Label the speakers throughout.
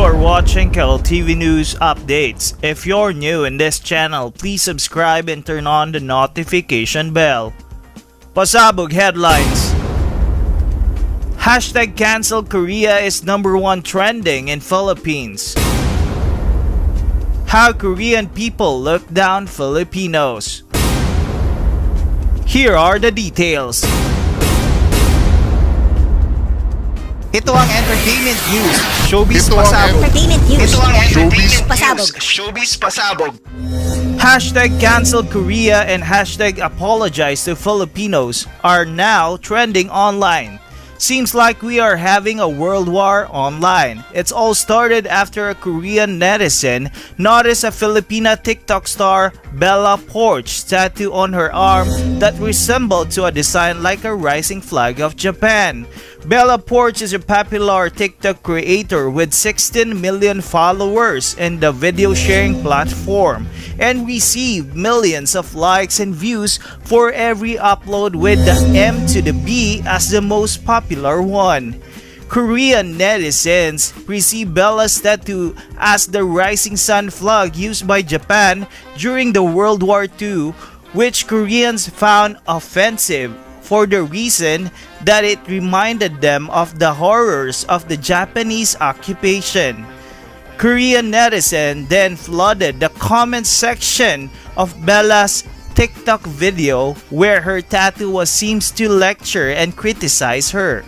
Speaker 1: are watching TV News Updates. If you're new in this channel, please subscribe and turn on the notification bell. Pasabog headlines. Hashtag cancel Korea is #1 trending in Philippines. How Korean people look down Filipinos. Here are the details.
Speaker 2: Ito ang entertainment news.
Speaker 1: Showbiz pasabog.
Speaker 3: Entertainment news.
Speaker 2: Ito ang entertainment
Speaker 3: Pasabog.
Speaker 2: news. Showbiz pasabog.
Speaker 1: Hashtag cancel Korea and hashtag apologize to Filipinos are now trending online. Seems like we are having a world war online. It's all started after a Korean netizen noticed a Filipina TikTok star Bella Porch tattoo on her arm that resembled to a design like a rising flag of Japan. Bella Porch is a popular TikTok creator with 16 million followers in the video sharing platform and received millions of likes and views for every upload, with the M to the B as the most popular one. Korean netizens perceive Bella's tattoo as the rising sun flag used by Japan during the World War II, which Koreans found offensive for the reason that it reminded them of the horrors of the Japanese occupation. Korean netizens then flooded the comment section of Bella's TikTok video where her tattoo was seen to lecture and criticize her.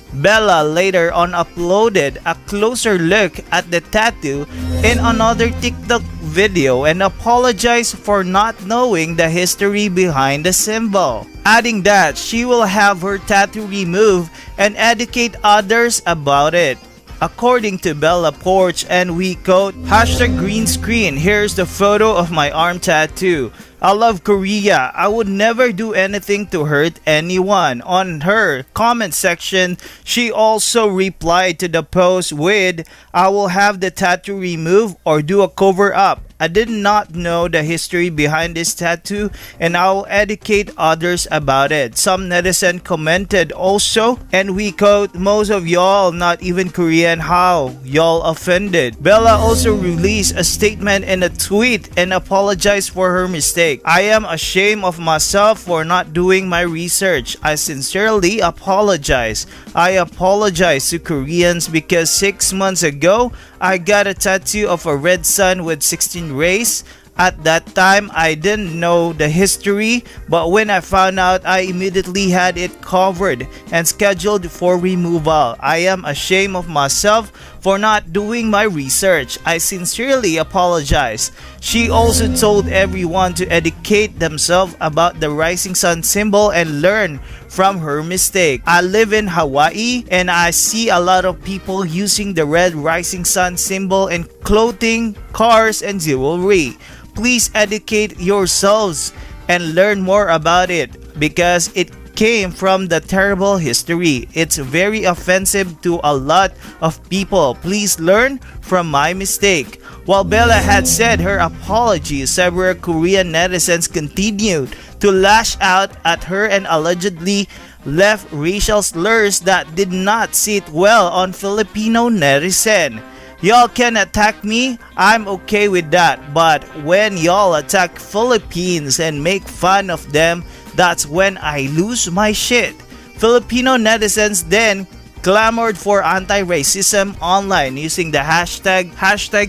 Speaker 1: Bella later on uploaded a closer look at the tattoo in another TikTok video and apologized for not knowing the history behind the symbol, adding that she will have her tattoo removed and educate others about it. According to Bella Porch, and we quote, hashtag green screen, here's the photo of my arm tattoo. I love Korea. I would never do anything to hurt anyone. On her comment section, she also replied to the post with, I will have the tattoo removed or do a cover up. I did not know the history behind this tattoo and I will educate others about it. Some netizen commented also, and we quote, most of y'all not even Korean, how y'all offended. Bella also released a statement in a tweet and apologized for her mistake. I am ashamed of myself for not doing my research. I sincerely apologize. I apologize to Koreans because 6 months ago, I got a tattoo of a red sun with 16 rays. At that time, I didn't know the history, but when I found out, I immediately had it covered and scheduled for removal. I am ashamed of myself for not doing my research. I sincerely apologize. She also told everyone to educate themselves about the rising sun symbol and learn from her mistake. I live in Hawaii and I see a lot of people using the red rising sun symbol in clothing, cars, and jewelry. Please educate yourselves and learn more about it because it came from the terrible history. It's very offensive to a lot of people. Please learn from my mistake. While Bella had said her apology, several Korean netizens continued to lash out at her and allegedly left racial slurs that did not sit well on Filipino netizen. Y'all can attack me, I'm okay with that, but when y'all attack Philippines and make fun of them, that's when I lose my shit. Filipino netizens then clamored for anti-racism online using the hashtag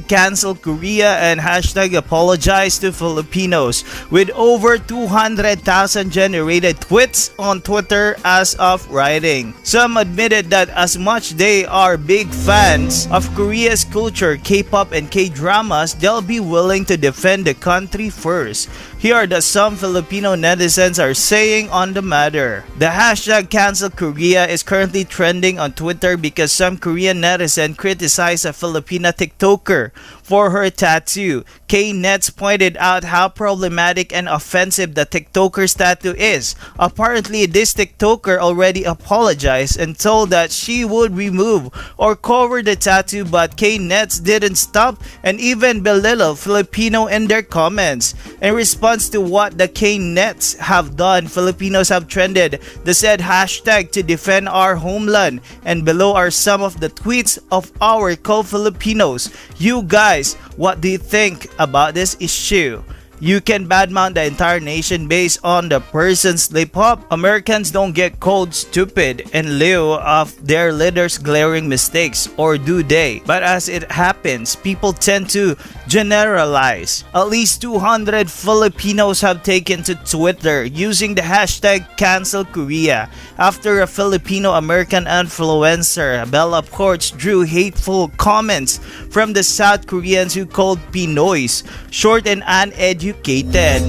Speaker 1: cancel Korea and hashtag apologize to Filipinos, with over 200,000 generated tweets on Twitter as of writing. Some admitted that as much they are big fans of Korea's culture, K-pop and K-dramas, they'll be willing to defend the country first. Here are the some Filipino netizens are saying on the matter. The hashtag cancel Korea is currently trending on Twitter because some Korean netizen criticized a Filipina TikToker for her tattoo. K-Nets pointed out how problematic and offensive the TikToker's tattoo is. Apparently, this TikToker already apologized and told that she would remove or cover the tattoo, but K-Nets didn't stop and even belittle Filipino in their comments. In response response to what the K-nets have done, Filipinos have trended the said hashtag to defend our homeland. And below are some of the tweets of our co-Filipinos. You guys, what do you think about this issue? You can badmouth the entire nation based on the person's slip-up. Americans don't get called stupid in lieu of their leaders' glaring mistakes, or do they? But as it happens, people tend to generalize. At least 200 Filipinos have taken to Twitter using the hashtag #CancelKorea after a Filipino-American influencer, Bella Porch, drew hateful comments from the South Koreans who called Pinoys short and uneducated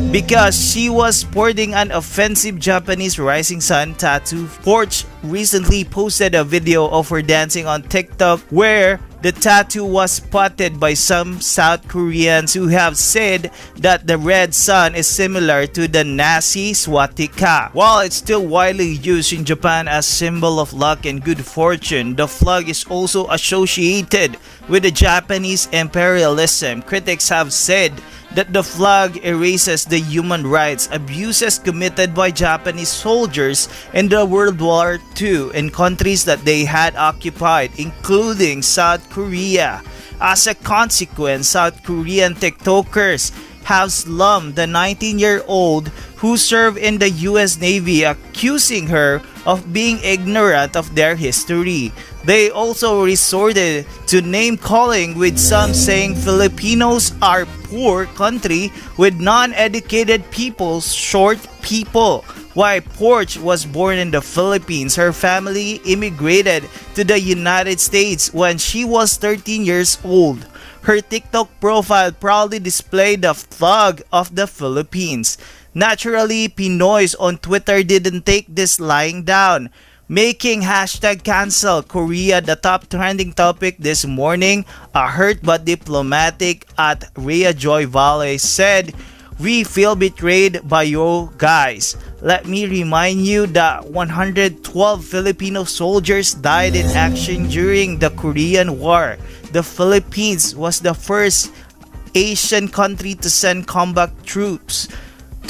Speaker 1: because she was sporting an offensive Japanese rising sun tattoo. Porch recently posted a video of her dancing on TikTok where the tattoo was spotted by some South Koreans who have said that the red sun is similar to the Nazi swastika. While it's still widely used in Japan as symbol of luck and good fortune, the flag is also associated with the Japanese imperialism. Critics have said that the flag erases the human rights abuses committed by Japanese soldiers in the World War II in countries that they had occupied, including South Korea. As a consequence, South Korean TikTokers have slammed the 19-year-old who served in the US Navy, accusing her of being ignorant of their history. They also resorted to name-calling, with some saying Filipinos are poor country with non-educated people, short people. While Porch was born in the Philippines, her family immigrated to the United States when she was 13 years old. Her TikTok profile proudly displayed the flag of the Philippines. Naturally, Pinoys on Twitter didn't take this lying down, making hashtag #CancelKorea the top trending topic this morning. A hurt but diplomatic at Rhea Joy Valley said, "We feel betrayed by you guys. Let me remind you that 112 Filipino soldiers died in action during the Korean War. The Philippines was the first Asian country to send combat troops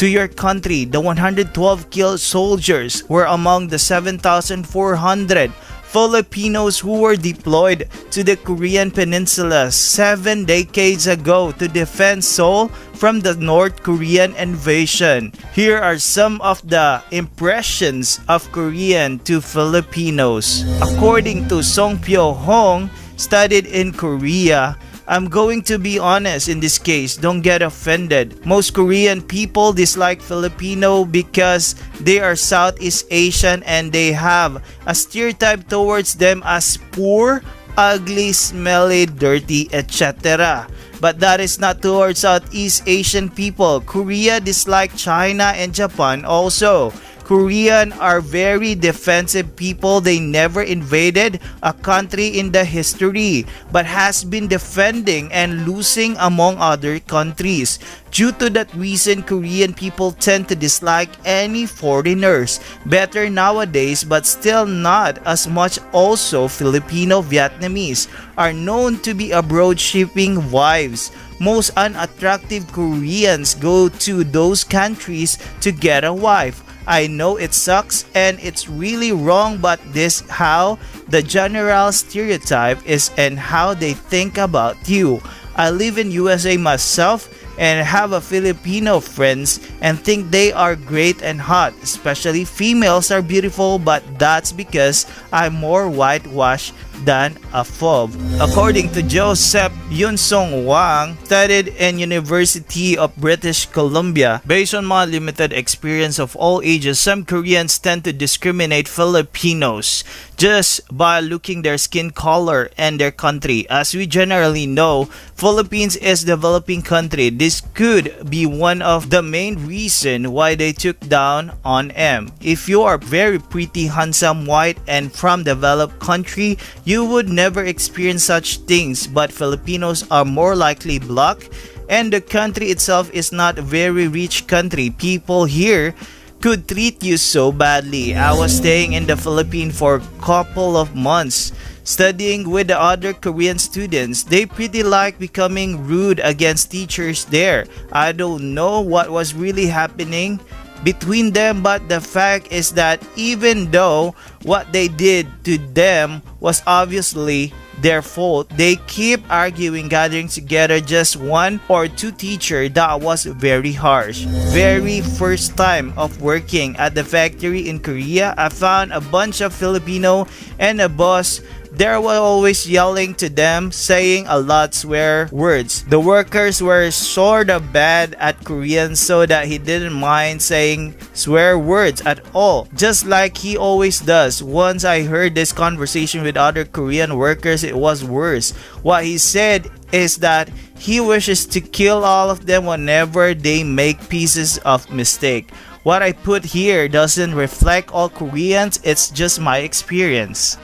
Speaker 1: to your country. The 112 killed soldiers were among the 7,400 Filipinos who were deployed to the Korean Peninsula 7 decades ago to defend Seoul from the North Korean invasion." Here are some of the impressions of Korean to Filipinos. According to Song Pyo Hong, studied in Korea, "I'm going to be honest in this case, don't get offended. Most Korean people dislike Filipino because they are Southeast Asian and they have a stereotype towards them as poor, ugly, smelly, dirty, etc. But that is not towards Southeast Asian people. Korea dislike China and Japan also. Korean are very defensive people. They never invaded a country in the history, but has been defending and losing among other countries. Due to that reason, Korean people tend to dislike any foreigners. Better nowadays, but still not as much. Also, Filipino Vietnamese are known to be abroad shipping wives. Most unattractive Koreans go to those countries to get a wife. I know it sucks and it's really wrong, but this how the general stereotype is and how they think about you. I live in USA myself and have a Filipino friends and think they are great and hot. Especially females are beautiful, but that's because I'm more whitewashed than a phobe." According to Joseph Yunsong Wang, studied in University of British Columbia, based on my limited experience of all ages, some Koreans tend to discriminate Filipinos just by looking their skin color and their country. As we generally know, Philippines is a developing country. This could be one of the main reason why they took down on M. If you are very pretty, handsome, white, and from developed country, you would never experience such things, but Filipinos are more likely black, and the country itself is not a very rich country. People here could treat you so badly. I was staying in the Philippines for a couple of months, studying with the other Korean students. They pretty like becoming rude against teachers there. I don't know what was really happening between them, but the fact is that even though what they did to them was obviously their fault, they keep arguing, gathering together just one or two teacher. That was very harsh. Very first time of working at the factory in Korea, I found a bunch of Filipino and a boss there were always yelling to them, saying a lot swear words. The workers were sort of bad at Korean, so that he didn't mind saying swear words at all, just like he always does. Once I heard this conversation with other Korean workers, it was worse. What he said is that he wishes to kill all of them whenever they make pieces of mistake. What I put here doesn't reflect all Koreans, it's just my experience.